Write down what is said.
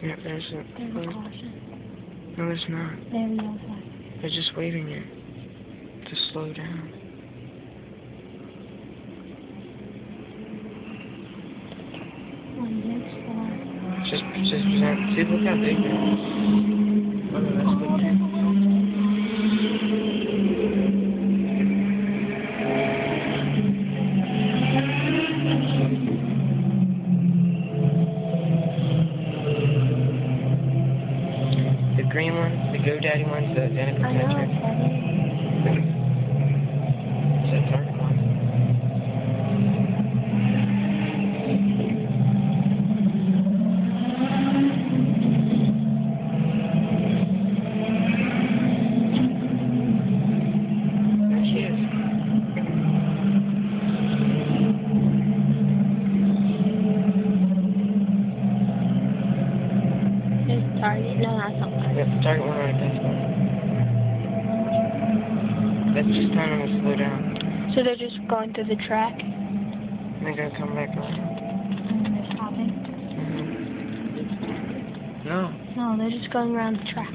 Yeah, there's a caution. No, there's not. There we go. They're just waving it to slow down. Just present. See, look how big that is. Oh, no, that's good too. The green one, the GoDaddy one's the identical picture. It's that target one. There she is. There's target. No, that's not target. That's the target one right there. That's just telling them to slow down. So they're just going through the track? And they're going to come back around. And they're stopping? No. No, they're just going around the track.